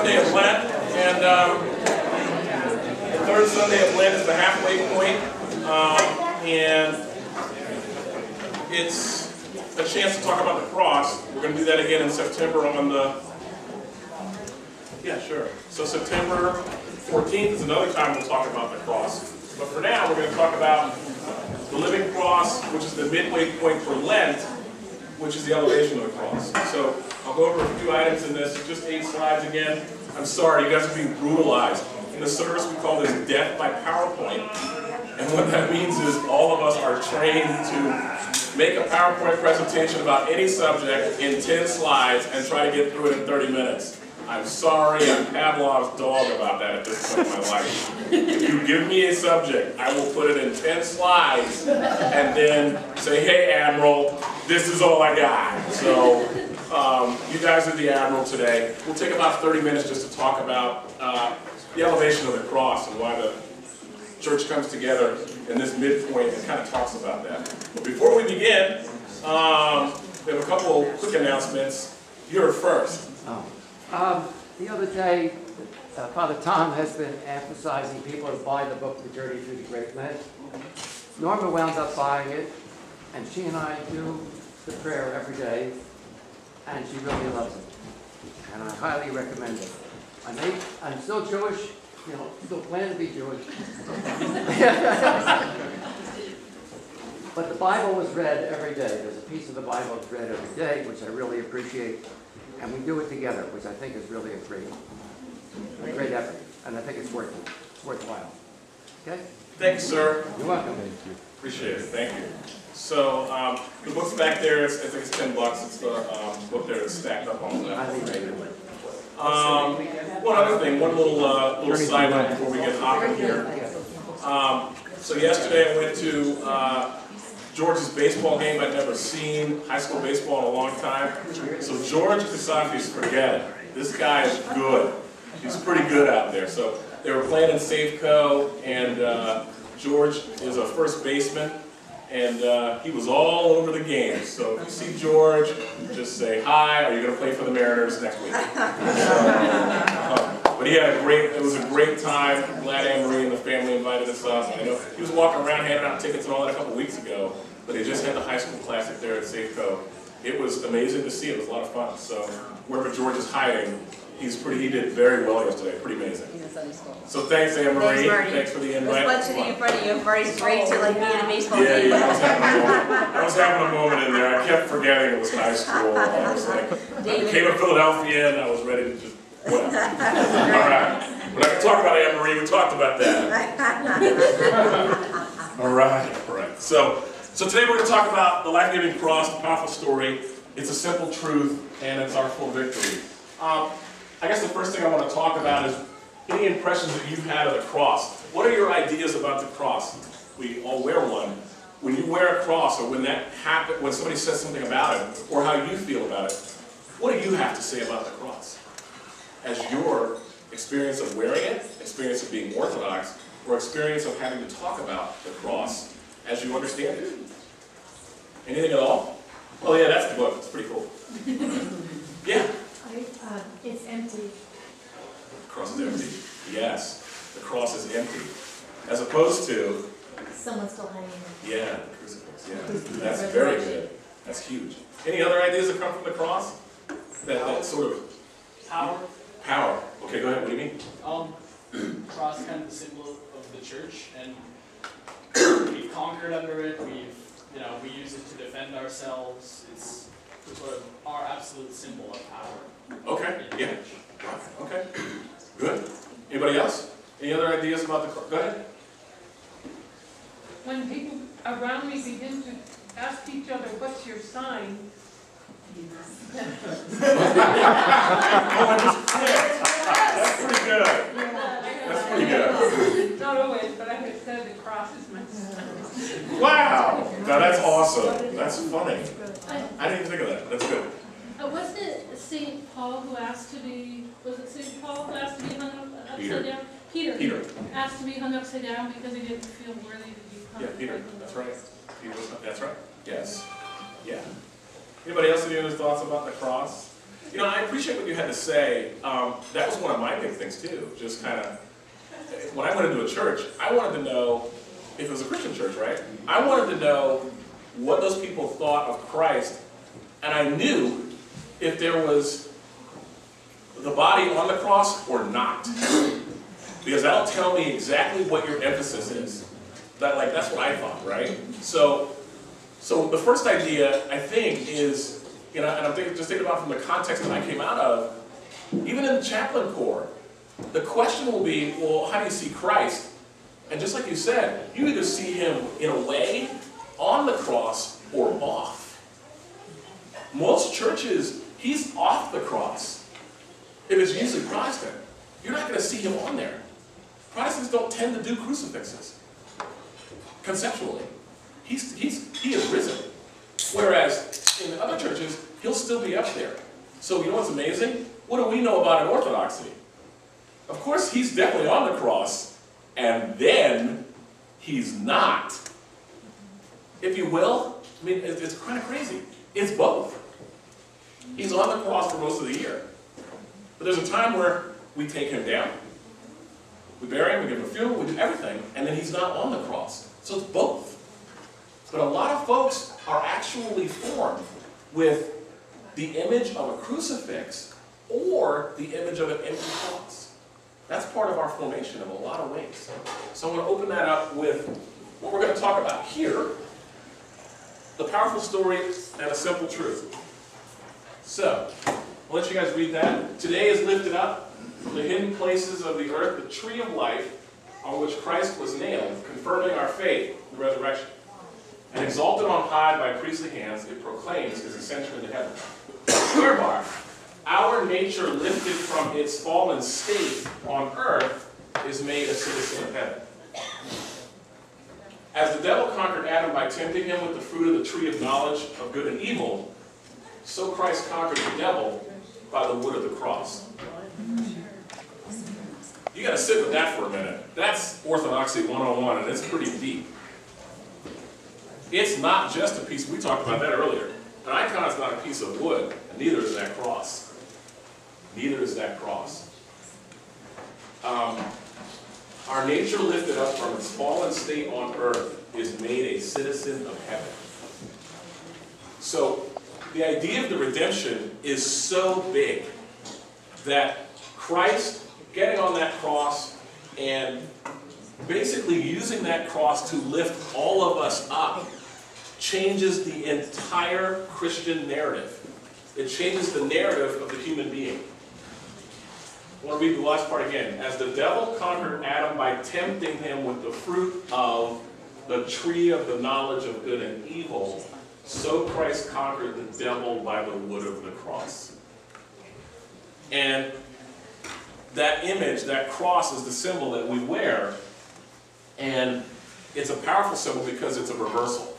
Sunday of Lent, and the third Sunday of Lent is the halfway point, and it's a chance to talk about the cross. We're going to do that again in September on the, so September 14th is another time we'll talk about the cross. But for now, we're going to talk about the living cross, which is the midway point for Lent, which is the elevation of the cross. So I'll go over a few items in this, just 8 slides again. I'm sorry, you guys are being brutalized. In the service, we call this death by PowerPoint. And what that means is all of us are trained to make a PowerPoint presentation about any subject in 10 slides and try to get through it in 30 minutes. I'm sorry, I'm Pavlov's dog about that at this point in my life. If you give me a subject, I will put it in 10 slides and then say, hey, Admiral, this is all I got. So you guys are the Admiral today. We'll take about 30 minutes just to talk about the elevation of the cross and why the church comes together in this midpoint and kind of talks about that. But before we begin, we have a couple quick announcements. You're first. The other day, Father Tom has been emphasizing people to buy the book, The Journey Through the Great Lent. Norma wound up buying it, and she and I do the prayer every day, and she really loves it. And I highly recommend it. I'm still Jewish, still plan to be Jewish. But the Bible was read every day. There's a piece of the Bible that's read every day, which I really appreciate. And we do it together, which I think is really a great effort. And I think it's worthwhile. Okay? Thank you, sir. You're welcome. Thank you. Appreciate it. Thank you. So the book's back there. I think it's $10. It's the book there that's stacked up on the left. One other thing, one little side note before we get hopping here. So yesterday I went to George's baseball game. I'd never seen high school baseball in a long time. So George Kasafis, forget it. This guy is good. He's pretty good out there. So they were playing in Safeco, and George is a first baseman, and he was all over the game. So if you see George, just say hi. Are you going to play for the Mariners next week? But he had it was a great time. I'm glad Anne-Marie and the family invited us up. I know he was walking around handing out tickets and all that a couple weeks ago, but they just had the high school classic there at Safeco. It was amazing to see. It was a lot of fun. So wherever George is hiding, he did very well yesterday. Pretty amazing. So thanks, Anne-Marie. Thanks for the invite. It was fun to be in front of you. Martie's great to being in a baseball I game. was having a moment in there. I kept forgetting it was high school. I was like, I became a Philadelphia, and I was ready to just, whatever. All right. We're not going to talk about Anne-Marie. We talked about that. All right. So today we're going to talk about the life-giving cross, the powerful story. It's a simple truth, and it's our full victory. I guess the first thing I want to talk about is any impressions that you've had of the cross. What are your ideas about the cross? We all wear one. When you wear a cross, or when that happens, when somebody says something about it, or how you feel about it, what do you have to say about the cross? As your experience of wearing it, experience of being Orthodox, or experience of having to talk about the cross as you understand it? Anything at all? Oh yeah, that's the book. It's pretty cool. Yeah? It's empty. The cross is empty. Yes, the cross is empty. As opposed to... Someone's still hanging in. Yeah, the crucifix. Yeah, that's very good. That's huge. Any other ideas that come from the cross? That sort of... Power. Power. Okay, go ahead. What do you mean? Cross is kind of the symbol of the church, and we've conquered under it. We use it to defend ourselves. It's sort of our absolute symbol of power. Okay. Yeah. Okay. Good. Anybody else? Any other ideas about the cross? Go ahead. When people around me begin to ask each other, "What's your sign?" That's pretty good. That's pretty good. Not always, but I have said the cross is my sign. Wow. Now that's awesome. That's funny. I didn't even think of that. That's good. Wasn't it St. Paul who asked to be, was it St. Paul who asked to be hung upside down? Peter asked to be hung upside down because he didn't feel worthy to be hung. Yeah, Peter. That's right. Peter was, that's right. Yes. Yeah. Anybody else have any other thoughts about the cross? You know, I appreciate what you had to say. That was one of my big things too. Just kind of, when I went into a church, I wanted to know, if it was a Christian church, right? I wanted to know what those people thought of Christ. And I knew if there was the body on the cross or not. Because that'll tell me exactly what your emphasis is. That's what I thought, right? So the first idea, I think, is, you know, and I'm just thinking about from the context that I came out of, even in the chaplain corps, the question will be, well, how do you see Christ? And just like you said, you either see him in a way, on the cross, or off. Most churches, he's off the cross. If it's usually Protestant, you're not going to see him on there. Protestants don't tend to do crucifixes, conceptually. He is risen. Whereas in other churches, he'll still be up there. So you know what's amazing? What do we know about an Orthodoxy? Of course, he's definitely on the cross, and then he's not. If you will, I mean, it's kind of crazy. It's both. He's on the cross for most of the year. But there's a time where we take him down, we bury him, we give him a funeral, we do everything, and then he's not on the cross. So it's both. But a lot of folks are actually formed with the image of a crucifix or the image of an empty cross. That's part of our formation in a lot of ways. So I want to open that up with what we're going to talk about here, the powerful story and a simple truth. So, I'll let you guys read that. Today is lifted up from the hidden places of the earth, the tree of life on which Christ was nailed, confirming our faith in the resurrection. And exalted on high by priestly hands, it proclaims his ascension into heaven. Whereby, our nature lifted from its fallen state on earth is made a citizen of heaven. As the devil conquered Adam by tempting him with the fruit of the tree of knowledge of good and evil, so Christ conquered the devil by the wood of the cross. You got to sit with that for a minute. That's Orthodoxy 101, and it's pretty deep. It's not just a piece, we talked about that earlier. An icon is not a piece of wood, and neither is that cross. Neither is that cross. Our nature lifted up from its fallen state on earth is made a citizen of heaven. So, the idea of the redemption is so big that Christ getting on that cross and basically using that cross to lift all of us up changes the entire Christian narrative. It changes the narrative of the human being. I want to read the last part again. As the devil conquered Adam by tempting him with the fruit of the tree of the knowledge of good and evil, so Christ conquered the devil by the wood of the cross. And that image, that cross, is the symbol that we wear. And it's a powerful symbol because it's a reversal.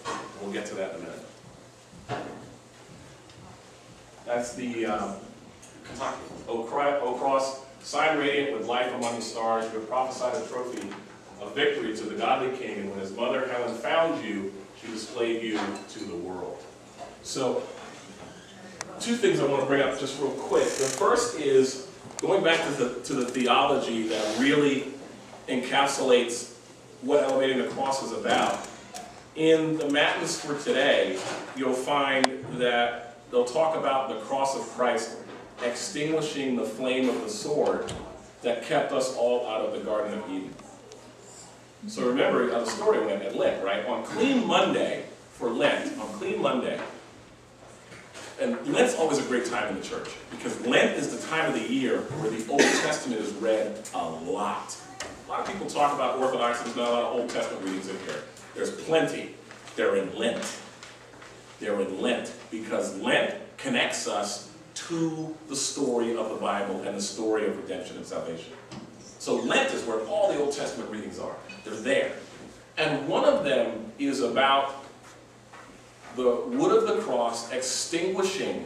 We'll get to that in a minute. That's the O cross, sign radiant with life among the stars, you have prophesied a trophy of victory to the godly king, and when his mother Helen found you, she displayed you to the world. So, two things I want to bring up just real quick. The first is going back to the theology that really encapsulates what elevating the cross is about. In the Matins for today, you'll find that they'll talk about the cross of Christ extinguishing the flame of the sword that kept us all out of the Garden of Eden. So remember how the story went at Lent, right? On Clean Monday, for Lent, on Clean Monday, and Lent's always a great time in the church, because Lent is the time of the year where the Old Testament is read a lot. A lot of people talk about Orthodox, there's not a lot of Old Testament readings in here. There's plenty. They're in Lent. They're in Lent, because Lent connects us to the story of the Bible and the story of redemption and salvation. So Lent is where all the Old Testament readings are. They're there. And one of them is about the wood of the cross extinguishing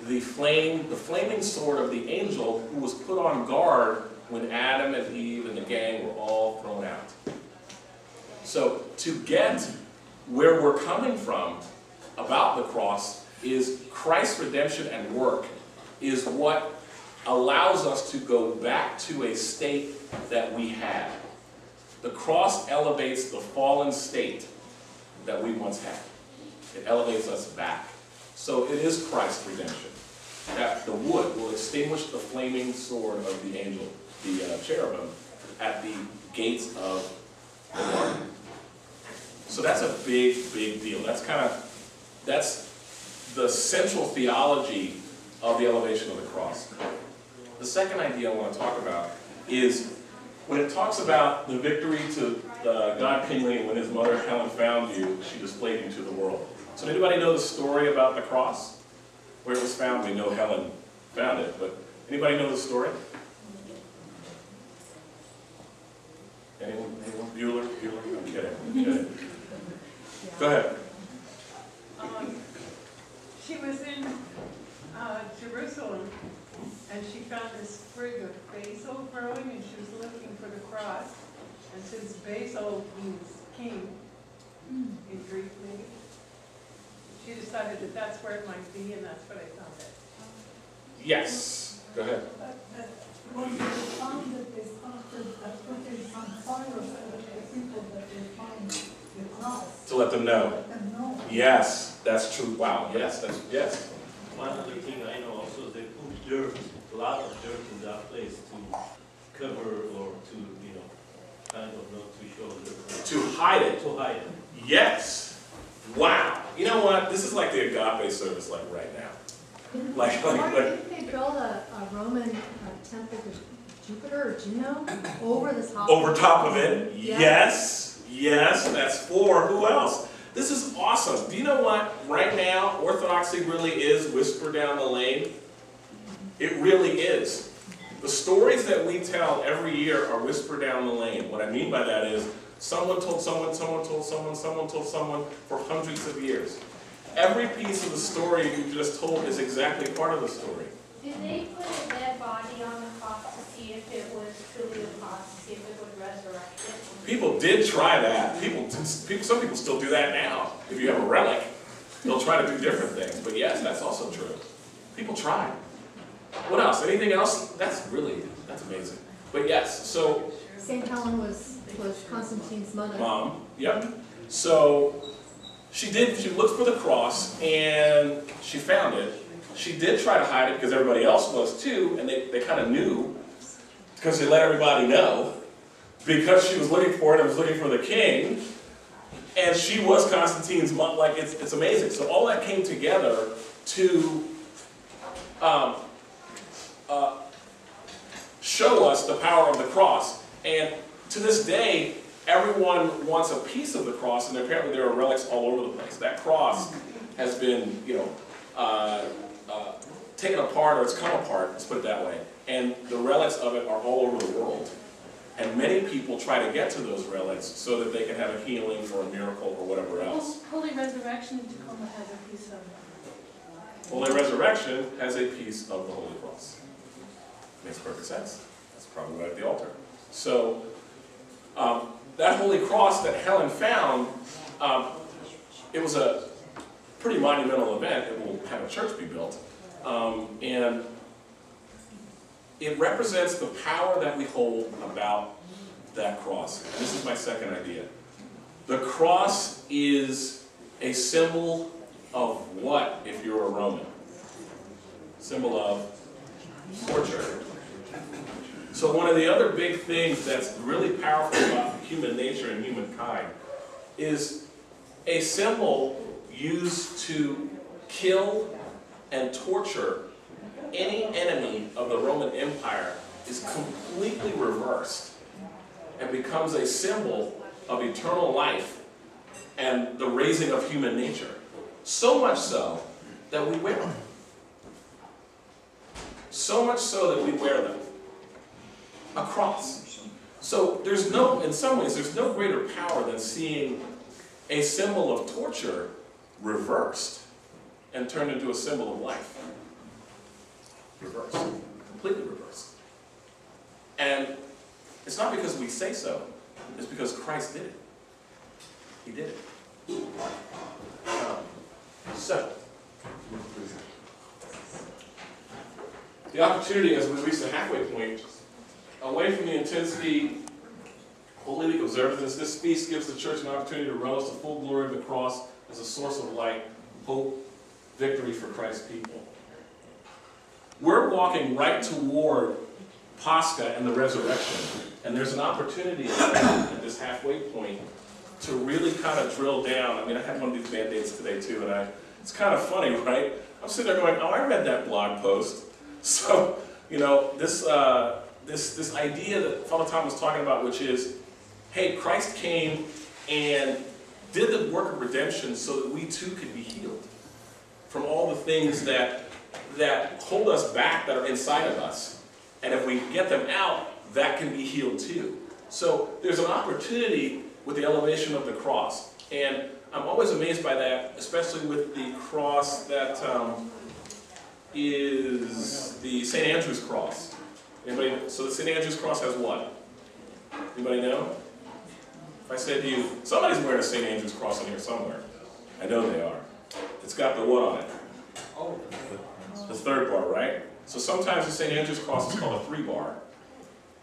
the flaming sword of the angel who was put on guard when Adam and Eve and the gang were all thrown out. So to get where we're coming from about the cross, is Christ's redemption and work is what allows us to go back to a state that we had. The cross elevates the fallen state that we once had. It elevates us back. So it is Christ's redemption. That the wood will extinguish the flaming sword of the angel, the cherubim, at the gates of the garden. So that's a big, big deal. That's the central theology of the elevation of the cross. The second idea I want to talk about is when it talks about the victory to God King, when his mother Helen found you, she displayed you to the world. So anybody know the story about the cross? Where it was found? We know Helen found it, but anybody know the story? Anyone? Bueller? I'm kidding. Go ahead. She was in Jerusalem, and she found this sprig of basil growing, and she was looking for the cross. And since basil means king in Greek, maybe, she decided that that's where it might be, and that's what I found it. Yes. Go ahead. When they found it, they started putting some fire so that the people that they find the cross. To let them know. Let them know. Yes, that's true. Wow. Yes, yes. One other thing I know also, they put dirt, a lot of dirt in that place to cover or to, kind of not to show the... To hide it. To hide it. Yes. Wow. You know what? This is like the agape service, like right now. Didn't they build a Roman temple to Jupiter or Juno over this hospital? Over top of it? Yeah. Yes. Yes. That's four. Who else? This is awesome. Do you know what? Right now, Orthodoxy really is whisper down the lane. It really is. The stories that we tell every year are whisper down the lane. What I mean by that is someone told someone, someone told someone, someone told someone for hundreds of years. Every piece of the story you just told is exactly part of the story. Did they put a dead body on the cross to see if it was truly the cross, to see if it would resurrect it? People did try that. Some people still do that now. If you have a relic, they'll try to do different things. But yes, that's also true. People try. What else? Anything else? That's amazing. But yes, so... St. Helen was Constantine's mother. Mom, yep. So she looked for the cross and she found it. She did try to hide it because everybody else was too, and they kind of knew because they let everybody know because she was looking for it and was looking for the king, and she was Constantine's mom. Like it's amazing. So all that came together to show us the power of the cross. And to this day, everyone wants a piece of the cross, and apparently there are relics all over the place. That cross has been, taken apart, or it's come apart, let's put it that way. And the relics of it are all over the world. And many people try to get to those relics so that they can have a healing or a miracle or whatever else. Holy Resurrection in Tacoma has a piece of it. Holy Resurrection has a piece of the Holy Cross. Makes perfect sense. That's probably right at the altar. So, that Holy Cross that Helen found, it was a pretty monumental event. It will have a church be built. And it represents the power that we hold about that cross. This is my second idea. The cross is a symbol of what if you're a Roman? Symbol of torture. So one of the other big things that's really powerful about human nature and humankind is a symbol used to kill and torture any enemy of the Roman Empire is completely reversed and becomes a symbol of eternal life and the raising of human nature. So much so that we wear them. So much so that we wear them. A cross. So in some ways, there's no greater power than seeing a symbol of torture reversed and turned into a symbol of life. Reversed. Completely reversed. And it's not because we say so, it's because Christ did it. He did it. So, The opportunity as we reach the halfway point, away from the intensity, Holy Week observance, this feast gives the church an opportunity to relish the full glory of the cross as a source of light, hope, victory for Christ's people. We're walking right toward Pascha and the resurrection, and there's an opportunity at this halfway point to really kind of drill down. I mean, I had one of these Band-Aids today too, and it's kind of funny, right? I'm sitting there going, oh, I read that blog post. So, you know, this idea that Father Tom was talking about, which is, hey, Christ came and did the work of redemption so that we too could be healed from all the things that hold us back, that are inside of us. And if we get them out, that can be healed too. So there's an opportunity with the elevation of the cross. And I'm always amazed by that, especially with the cross that is the St. Andrew's cross. Anybody? So the St. Andrew's cross has what? Anybody know? If I said to you, somebody's wearing a St. Andrew's cross in here somewhere. I know they are. It's got the what on it? Oh. The third bar, right? So sometimes the St. Andrew's cross is called a 3-bar.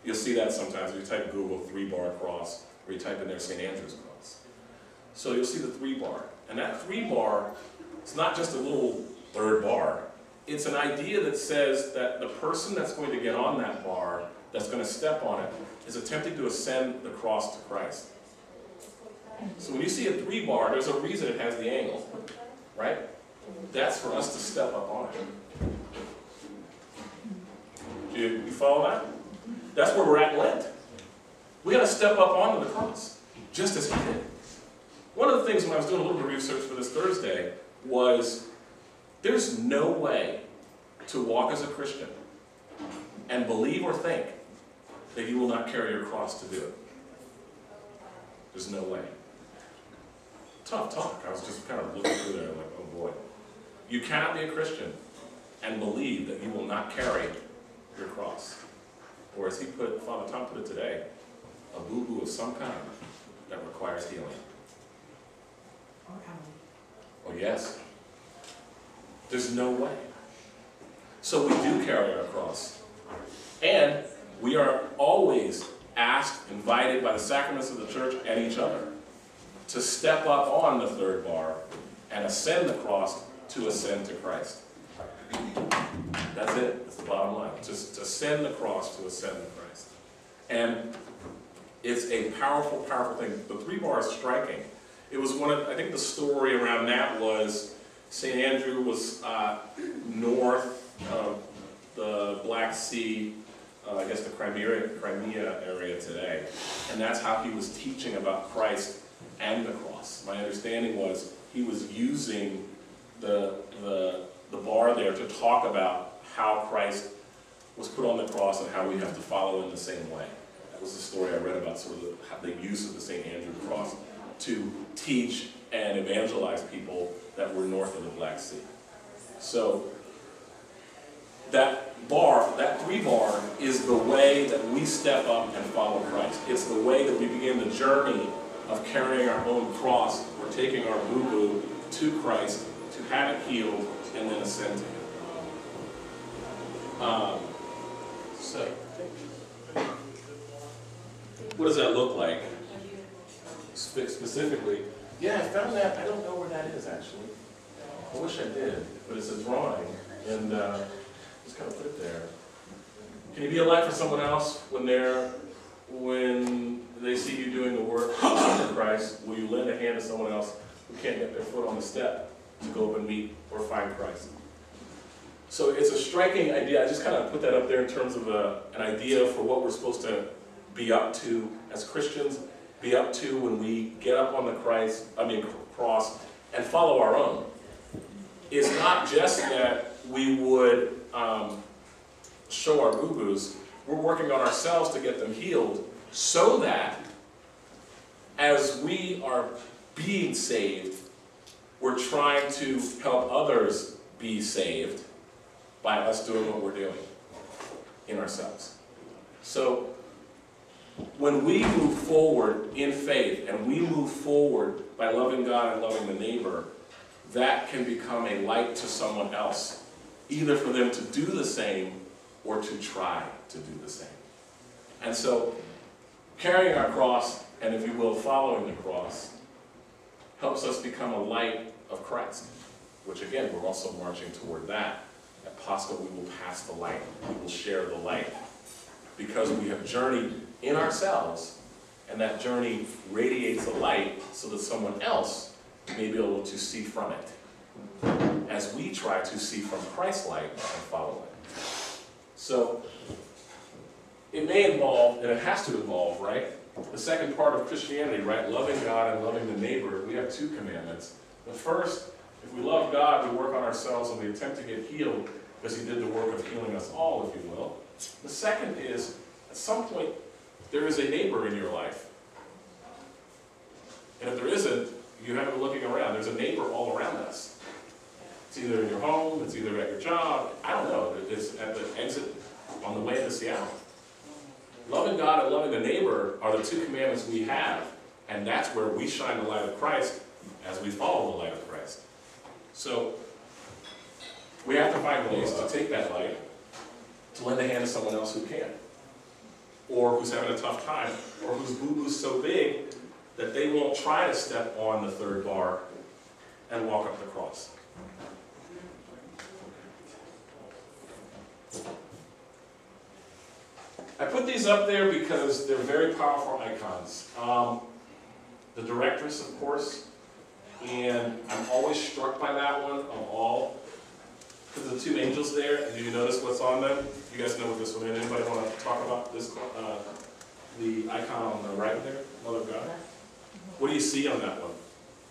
You'll see that sometimes if you type Google 3-bar cross, or you type in there St. Andrew's cross. So you'll see the 3-bar. And that 3-bar, it's not just a little third bar. It's an idea that says that the person that's going to get on that bar, that's going to step on it, is attempting to ascend the cross to Christ. So when you see a 3-bar, there's a reason it has the angle, right? That's for us to step up on it. You follow that? That's where we're at in Lent. We got to step up onto the cross, just as he did. One of the things when I was doing a little bit of research for this Thursday was there's no way to walk as a Christian and believe or think that you will not carry your cross to do it. There's no way. Tough talk. I was just kind of looking through there and like, oh boy. You cannot be a Christian and believe that you will not carry your cross. Or as Father Tom put it today, a boo-boo of some kind that requires healing. Oh yes. There's no way. So we do carry our cross. And we are always asked, invited by the sacraments of the church and each other to step up on the 3rd bar and ascend the cross to ascend to Christ. That's it. That's the bottom line. Just to ascend the cross to ascend to Christ. And it's a powerful, powerful thing. The 3-bar is striking. It was one of, I think the story around that was St. Andrew was north of the Black Sea, I guess the Crimea area today. And that's how he was teaching about Christ and the cross. My understanding was he was using the bar there to talk about how Christ was put on the cross and how we have to follow in the same way. That was the story I read about sort of the use of the St. Andrew cross to teach and evangelize people that were north of the Black Sea. So that bar, that 3-bar, is the way that we step up and follow Christ. It's the way that we begin the journey of carrying our own cross, or taking our boo-boo to Christ, to have it healed, and then ascend to Him. So, what does that look like? Specifically, yeah, I found that. I don't know where that is, actually. I wish I did, but it's a drawing, and just kind of put it there. Can you be a light for someone else when they see you doing the work for Christ? Will you lend a hand to someone else who can't get their foot on the step to go up and meet or find Christ? So it's a striking idea. I just kind of put that up there in terms of an idea for what we're supposed to be up to as Christians, be up to when we get up on the cross and follow our own. It's not just that we would show our boo-boos. We're working on ourselves to get them healed so that as we are being saved, we're trying to help others be saved by us doing what we're doing in ourselves. So when we move forward in faith and we move forward by loving God and loving the neighbor, that can become a light to someone else, either for them to do the same or to try to do the same. And so, carrying our cross, and if you will, following the cross, helps us become a light of Christ, which again, we're also marching toward that. At Pascha, we will pass the light. We will share the light. Because we have journeyed in ourselves, and that journey radiates the light so that someone else may be able to see from it, as we try to see from Christ's light and follow it. So, it may involve, and it has to involve, right? The second part of Christianity, right? Loving God and loving the neighbor. We have two commandments. The first, if we love God, we work on ourselves and we attempt to get healed because he did the work of healing us all, if you will. The second is, at some point, there is a neighbor in your life. And if there isn't, you haven't been looking around. There's a neighbor all around us. It's either in your home, it's either at your job, I don't know. It's at the exit on the way to Seattle. Loving God and loving the neighbor are the two commandments we have, and that's where we shine the light of Christ as we follow the light of Christ. So, we have to find ways to take that light, to lend a hand to someone else who can, or who's having a tough time, or whose boo-boo's so big that they won't try to step on the third bar and walk up the cross. I put these up there because they're very powerful icons. The directress, of course, and I'm always struck by that one of all. Because the two angels there, and do you notice what's on them? You guys know what this one is. Anybody want to talk about this? The icon on the right there, Mother of God? What do you see on that one?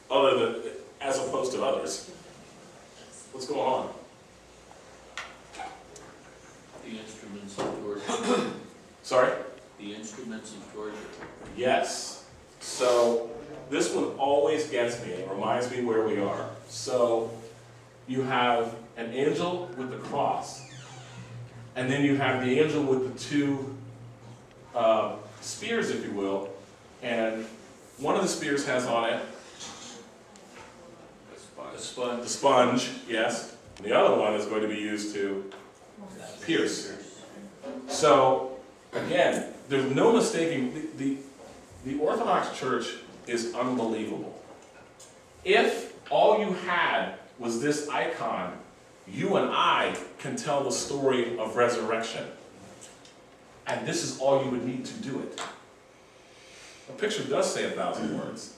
Other than, as opposed to others. What's going on? The instruments of torture. Sorry? The instruments of torture. Yes. So, this one always gets me. It reminds me where we are. So, you have an angel with the cross, and then you have the angel with the two spears, if you will, and one of the spears has on it the sponge, yes, and the other one is going to be used to pierce. So, again, there's no mistaking, the Orthodox Church is unbelievable. If all you had was this icon, you and I can tell the story of resurrection. And this is all you would need to do it. A picture does say 1,000 words.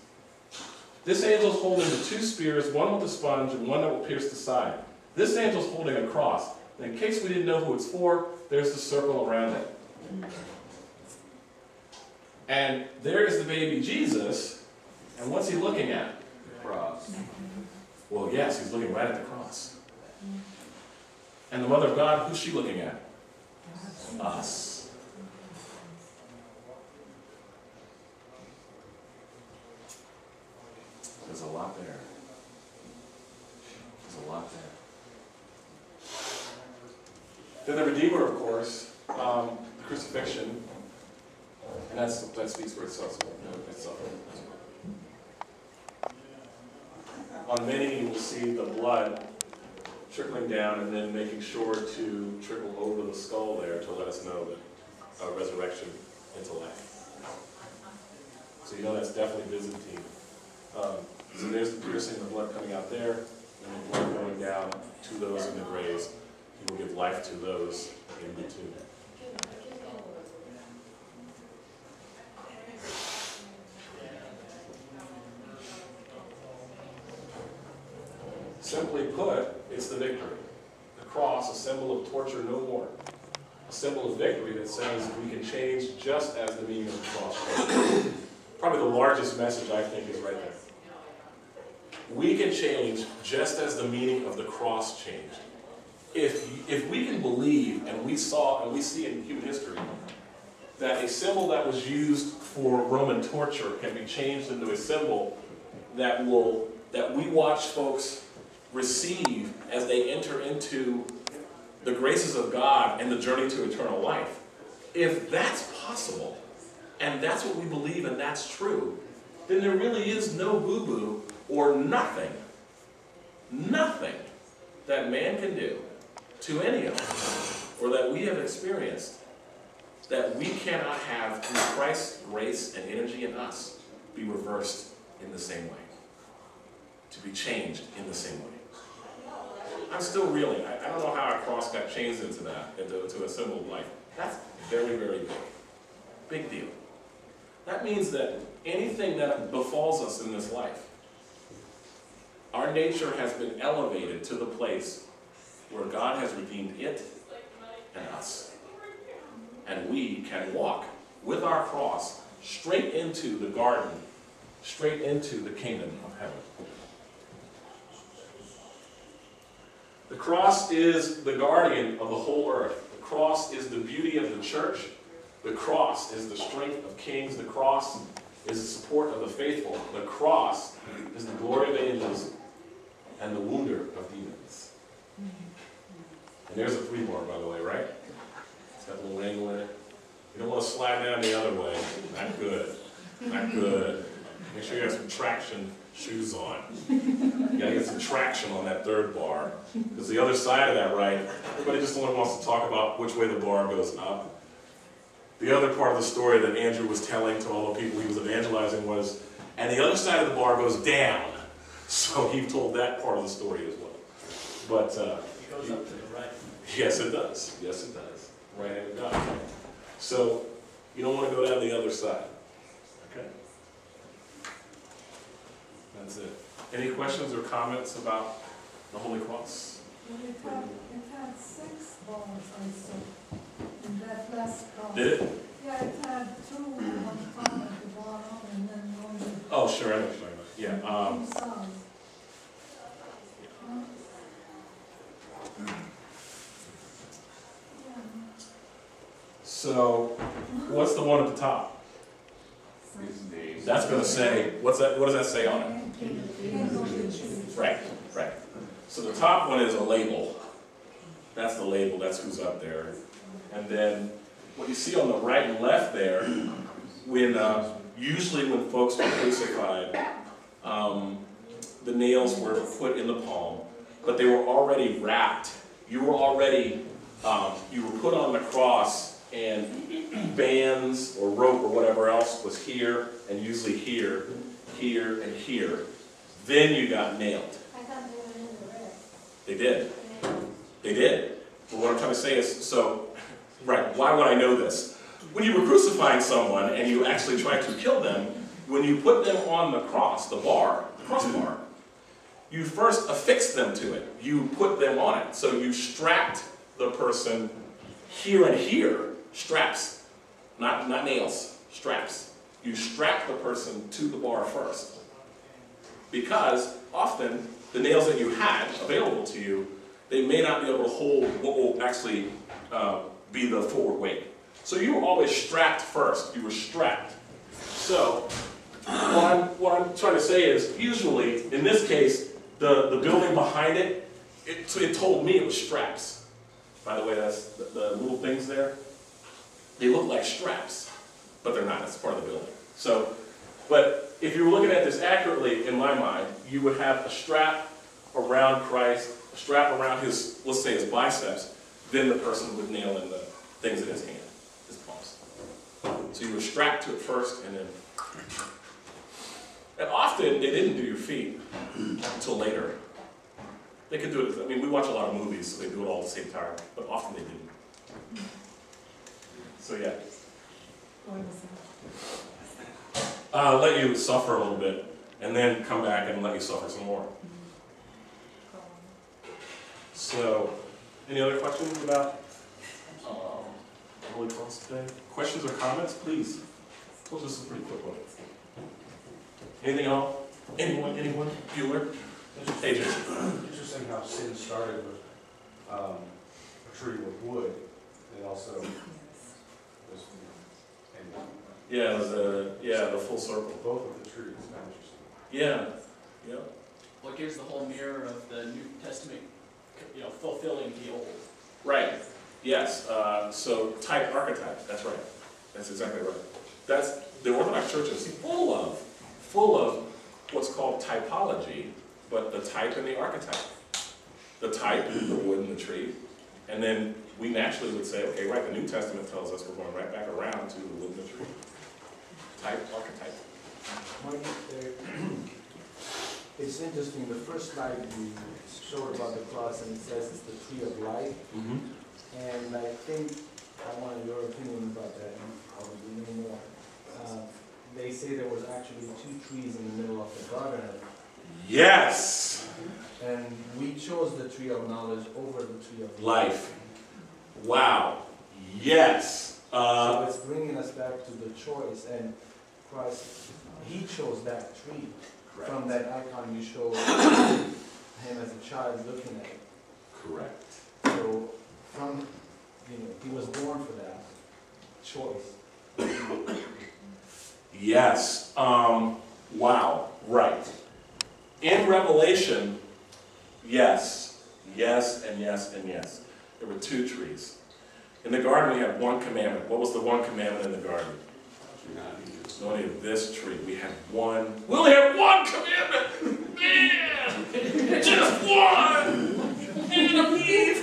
This angel's holding the two spears, one with a sponge and one that will pierce the side. This angel's holding a cross. And in case we didn't know who it's for, there's the circle around it. And there is the baby Jesus, and what's he looking at? The cross. Well, yes, he's looking right at the cross. And the Mother of God, who's she looking at? Us. There's a lot there. There's a lot there. Then the Redeemer, of course, the crucifixion, and that speaks for itself. On many, you will see the blood trickling down and then making sure to trickle over the skull there to let us know that resurrection into life. So you know that's definitely Byzantine. So there's the piercing, the blood coming out there, and the blood going down to those in the graves. He will give life to those in the tomb. Simply put, it's the victory. The cross, a symbol of torture no more. A symbol of victory that says we can change just as the meaning of the cross. Probably the largest message, I think, is right there. We can change just as the meaning of the cross changed. If we can believe, and we see in human history, that a symbol that was used for Roman torture can be changed into a symbol that we watch folks receive as they enter into the graces of God and the journey to eternal life. If that's possible, and that's what we believe and that's true, then there really is no boo-boo or nothing nothing that man can do to any of us, or that we have experienced, that we cannot have through Christ's grace and energy in us be reversed in the same way, to be changed in the same way. I'm still reeling. I don't know how a cross got changed into that, into a symbol of life. That's very, very big. Big deal. That means that anything that befalls us in this life, our nature has been elevated to the place where God has redeemed it and us. And we can walk with our cross straight into the garden, straight into the kingdom of heaven. The cross is the guardian of the whole earth. The cross is the beauty of the church. The cross is the strength of kings. The cross is the support of the faithful. The cross is the glory of angels and the wonder of demons. And there's a 3-bar, by the way, right? It's got a little angle in it. You don't want to slide down the other way. Not good. Not good. Make sure you have some traction shoes on. You gotta get some traction on that 3rd bar. Because the other side of that, right, everybody just only wants to talk about which way the bar goes up. The other part of the story that Andrew was telling to all the people he was evangelizing was, and the other side of the bar goes down. So he told that part of the story as well. But It goes up to the right. yes, it does. Yes, it does. Right hand of God. So you don't want to go down the other side. Okay? That's it. Any questions or comments about the Holy Cross? Well, it had 6 bars also in that last cross. Did it? Yeah, it had 2 on top at the bottom and then one at Oh, sure. I know what you're talking about. Yeah. two sides. So, what's the one at the top? That's going to say, what's that? What does that say on it? Right, right. So the top one is a label. That's the label. That's who's up there. And then what you see on the right and left there, when usually when folks were crucified, the nails were put in the palm, but they were already wrapped. You were already you were put on the cross, and bands or rope or whatever else was here, and usually here, here, and here. Then you got nailed. I thought they went in the wrist. They did. They did. But what I'm trying to say is, so, right, why would I know this? When you were crucifying someone and you actually tried to kill them, when you put them on the cross, the bar, the crossbar, you first affixed them to it. You put them on it. So you strapped the person here and here, straps, not nails, straps. You strap the person to the bar first. Because often the nails that you had available to you, they may not be able to hold what will actually be the forward weight. So you were always strapped first. You were strapped. So what I'm trying to say is, usually, in this case, the building behind it, it told me it was straps. By the way, that's the little things there. They look like straps, but they're not. It's part of the building. So, but if you were looking at this accurately, in my mind, you would have a strap around Christ, a strap around his, let's say his biceps, then the person would nail in the things in his hand, his palms. So you were strapped to it first, and then, and often they didn't do your feet until later. They could do it, I mean, we watch a lot of movies, so they do it all at the same time, but often they didn't. So yeah. Let you suffer a little bit, and then come back and let you suffer some more. So, any other questions about the Holy Cross today? Questions or comments, please? This is a pretty quick one. Anything else? Anyone? Bueller? Hey, Jason. Interesting how sin started with a tree with wood, and also was, Yeah, it was the full circle. both of the trees. Interesting. Yeah. Yeah. Well, here's the whole mirror of the New Testament, fulfilling the Old. Right. Yes. So type archetype. That's right. That's exactly right. That's the Orthodox Church is full of what's called typology, but the type and the archetype. The type, the wood and the tree, and then we naturally would say, okay, right, the New Testament tells us we're going right back around to the wood and the tree. Type, archetype. It's interesting, the first slide you showed about the cross, and it says it's the tree of life. And I think, I want your opinion about that, and probably no more. They say there was actually 2 trees in the middle of the garden. Yes! And we chose the tree of knowledge over the tree of life. Wow. Yes. So it's bringing us back to the choice, and Christ, he chose that tree. Correct. From that icon you showed him as a child looking at it. Correct. So from, he was born for that choice. Yes. Wow. Right. In Revelation, yes, yes, and yes, and yes. There were 2 trees. In the garden, we had 1 commandment. What was the 1 commandment in the garden? Don't eat this tree. We had 1. We only had 1 commandment. Man, just 1. Adam and Eve.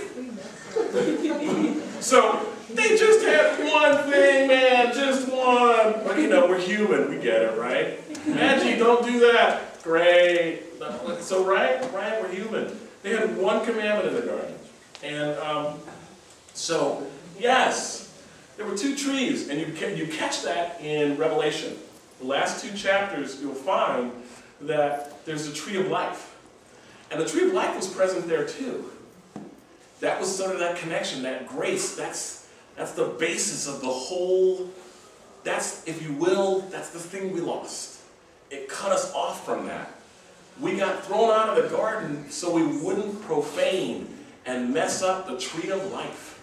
So they just had 1 thing, man, just 1. But we're human. We get it, right? Angie, don't do that. Great. So right, we're human. They had 1 commandment in the garden. And so, yes, there were 2 trees, and you catch that in Revelation. The last 2 chapters, you'll find that there's a tree of life. And the tree of life was present there too. That was sort of that connection, that grace, that's the basis of the whole, that's, if you will, that's the thing we lost. It cut us off from that. We got thrown out of the garden so we wouldn't profane and mess up the tree of life.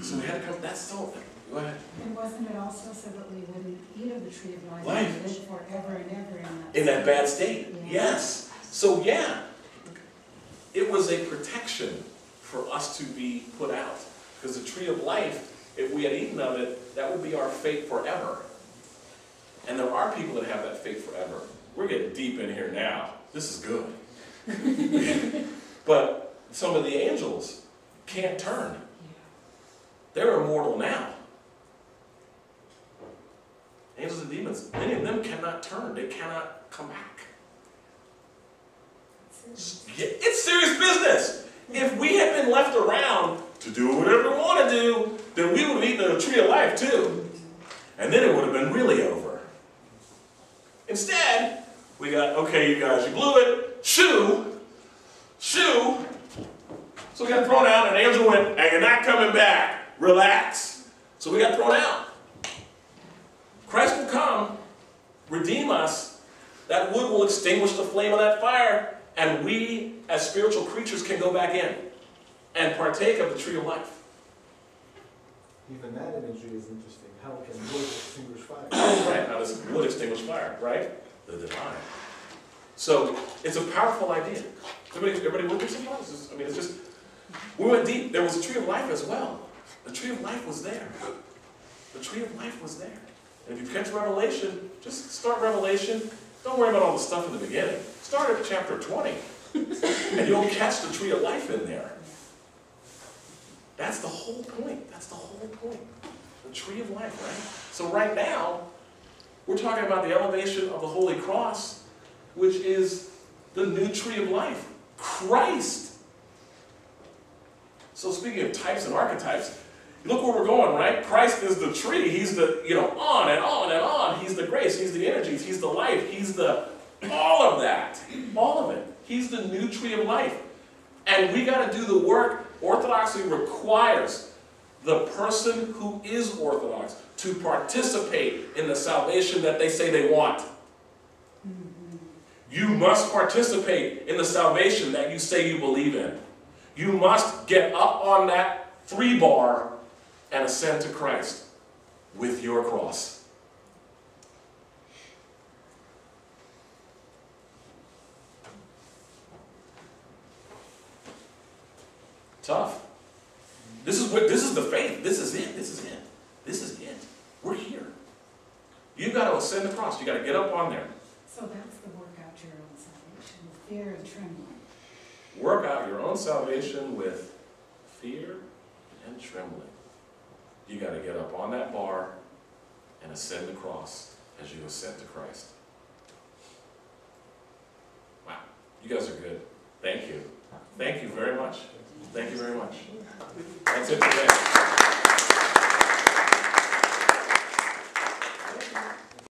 So we had to come, that's so, go ahead. And wasn't it also so that we wouldn't eat of the tree of life Life. and live forever and ever In that bad state, yes. So yeah, it was a protection for us to be put out. Because the tree of life, if we had eaten of it, that would be our fate forever. And there are people that have that fate forever. We're getting deep in here now. This is good. But some of the angels can't turn. They're immortal now. Angels and demons, many of them cannot turn. They cannot come back. It's serious business. If we had been left around to do whatever we want to do, then we would have eaten the tree of life too. And then it would have been really over. Instead, we got, okay, you guys, you blew it. Shoo. Shoo. So we got thrown out, and an angel went, and you're not coming back. Relax. So we got thrown out. Christ will come, redeem us. That wood will extinguish the flame of that fire, and we, as spiritual creatures, can go back in and partake of the tree of life. Even that imagery is interesting. How can wood extinguish fire? Right, how does wood extinguish fire, right? The divine. So, it's a powerful idea. Everybody with me so far? It's just, we went deep. There was a tree of life as well. The tree of life was there. The tree of life was there. And if you catch Revelation, just start Revelation. Don't worry about all the stuff in the beginning. Start at chapter 20. And you'll catch the tree of life in there. That's the whole point. That's the whole point. The tree of life, right? So right now, we're talking about the elevation of the Holy Cross, which is the new tree of life. Christ. So speaking of types and archetypes, look where we're going, right? Christ is the tree. He's the, on and on and on. He's the grace. He's the energies. He's the life. He's the, all of that. All of it. He's the new tree of life. And we got to do the work. Orthodoxy requires the person who is Orthodox to participate in the salvation that they say they want. You must participate in the salvation that you say you believe in. You must get up on that 3-bar and ascend to Christ with your cross. Tough. This is the faith. This is it. This is it. This is it. We're here. You've got to ascend the cross. You've got to get up on there. So that's the work out your own salvation. Fear and trembling. Work out your own salvation with fear and trembling. You got to get up on that bar and ascend the cross as you ascend to Christ. Wow, you guys are good. Thank you. Thank you very much. Thank you very much. That's it today.